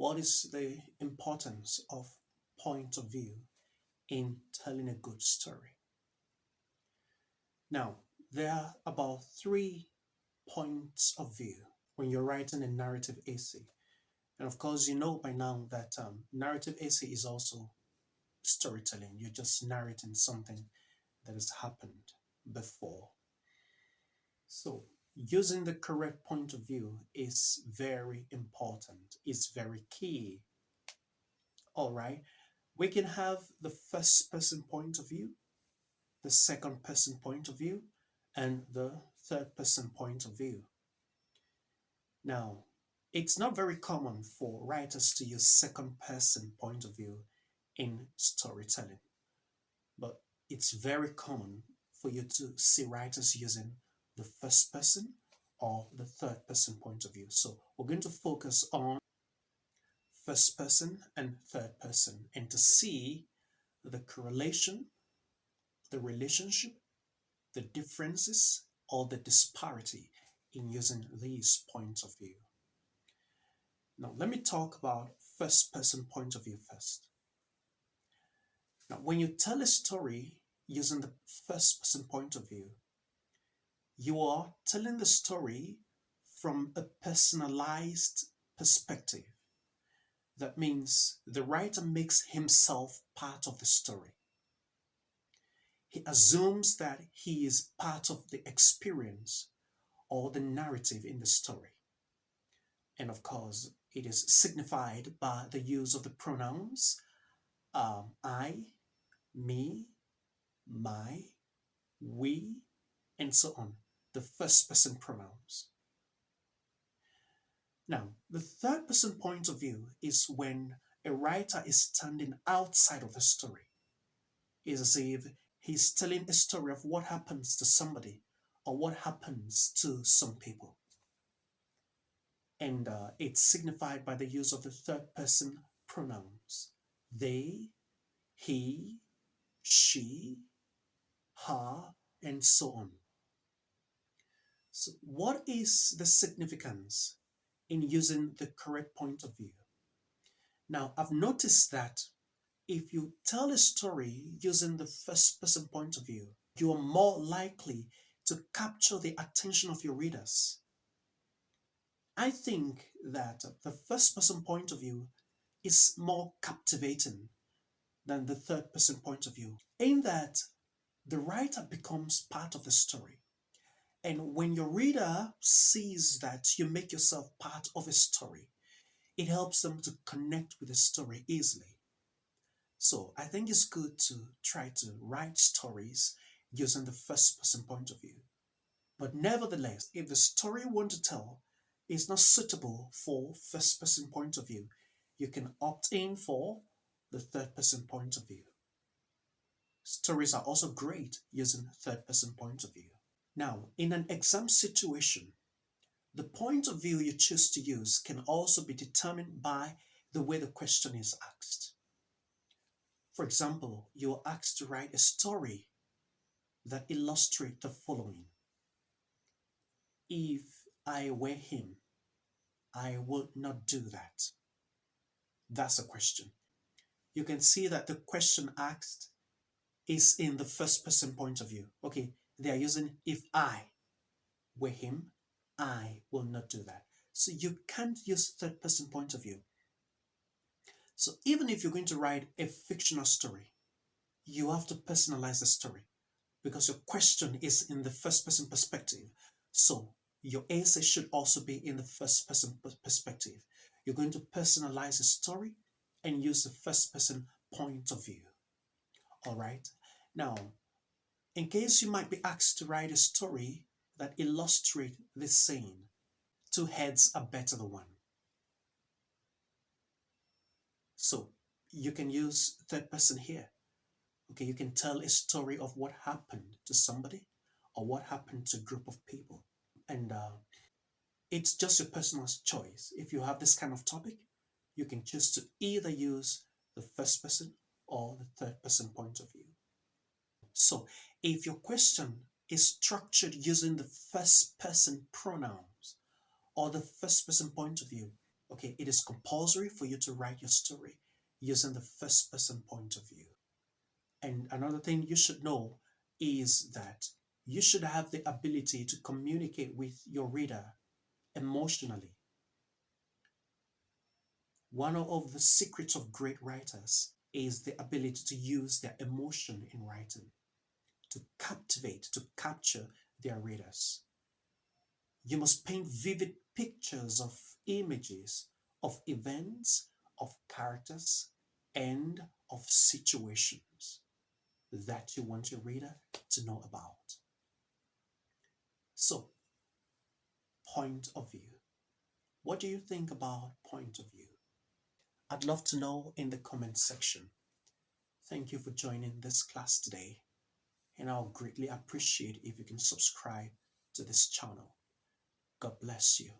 What is the importance of point of view in telling a good story? Now, there are about 3 points of view when you're writing a narrative essay. And of course, you know by now that narrative essay is also storytelling. You're just narrating something that has happened before. So, using the correct point of view is very important, it's very key. All right, we can have the first person point of view, the second person point of view, and the third person point of view. Now, it's not very common for writers to use second person point of view in storytelling, but it's very common for you to see writers using the first person or the third person point of view. So we're going to focus on first person and third person and to see the correlation, the relationship, the differences, or the disparity in using these points of view. Now, let me talk about first person point of view first. Now, when you tell a story using the first person point of view, you are telling the story from a personalized perspective. That means the writer makes himself part of the story. He assumes that he is part of the experience or the narrative in the story. And of course, it is signified by the use of the pronouns I, me, my, we, and so on, the first person pronouns. Now, the third person point of view is when a writer is standing outside of the story. It's as if he's telling a story of what happens to somebody or what happens to some people. And it's signified by the use of the third person pronouns. They, he, she, her, and so on. So what is the significance in using the correct point of view? Now, I've noticed that if you tell a story using the first person point of view, you are more likely to capture the attention of your readers. I think that the first person point of view is more captivating than the third person point of view, in that the writer becomes part of the story. And when your reader sees that you make yourself part of a story, it helps them to connect with the story easily. So I think it's good to try to write stories using the first person point of view. But nevertheless, if the story you want to tell is not suitable for first person point of view, you can opt in for the third person point of view. Stories are also great using third person point of view. Now, in an exam situation, the point of view you choose to use can also be determined by the way the question is asked. For example, you are asked to write a story that illustrates the following. If I were him, I would not do that. That's a question. You can see that the question asked is in the first person point of view. Okay, they are using if I were him, I will not do that. So you can't use third person point of view. So even if you're going to write a fictional story, you have to personalize the story because your question is in the first person perspective. So your essay should also be in the first person perspective. You're going to personalize the story and use the first person point of view. All right. Now, in case you might be asked to write a story that illustrates this saying, two heads are better than one. So you can use third person here. Okay, you can tell a story of what happened to somebody or what happened to a group of people. And it's just your personal choice. If you have this kind of topic, you can choose to either use the first person or the third person point of view. So if your question is structured using the first person pronouns or the first person point of view, Okay, it is compulsory for you to write your story using the first person point of view. And another thing you should know is that you should have the ability to communicate with your reader emotionally. One of the secrets of great writers is the ability to use their emotion in writing, to captivate, to capture their readers. You must paint vivid pictures of images, of events, of characters, and of situations that you want your reader to know about. So, point of view. What do you think about point of view? I'd love to know in the comment section. Thank you for joining this class today, and I'll greatly appreciate if you can subscribe to this channel. God bless you.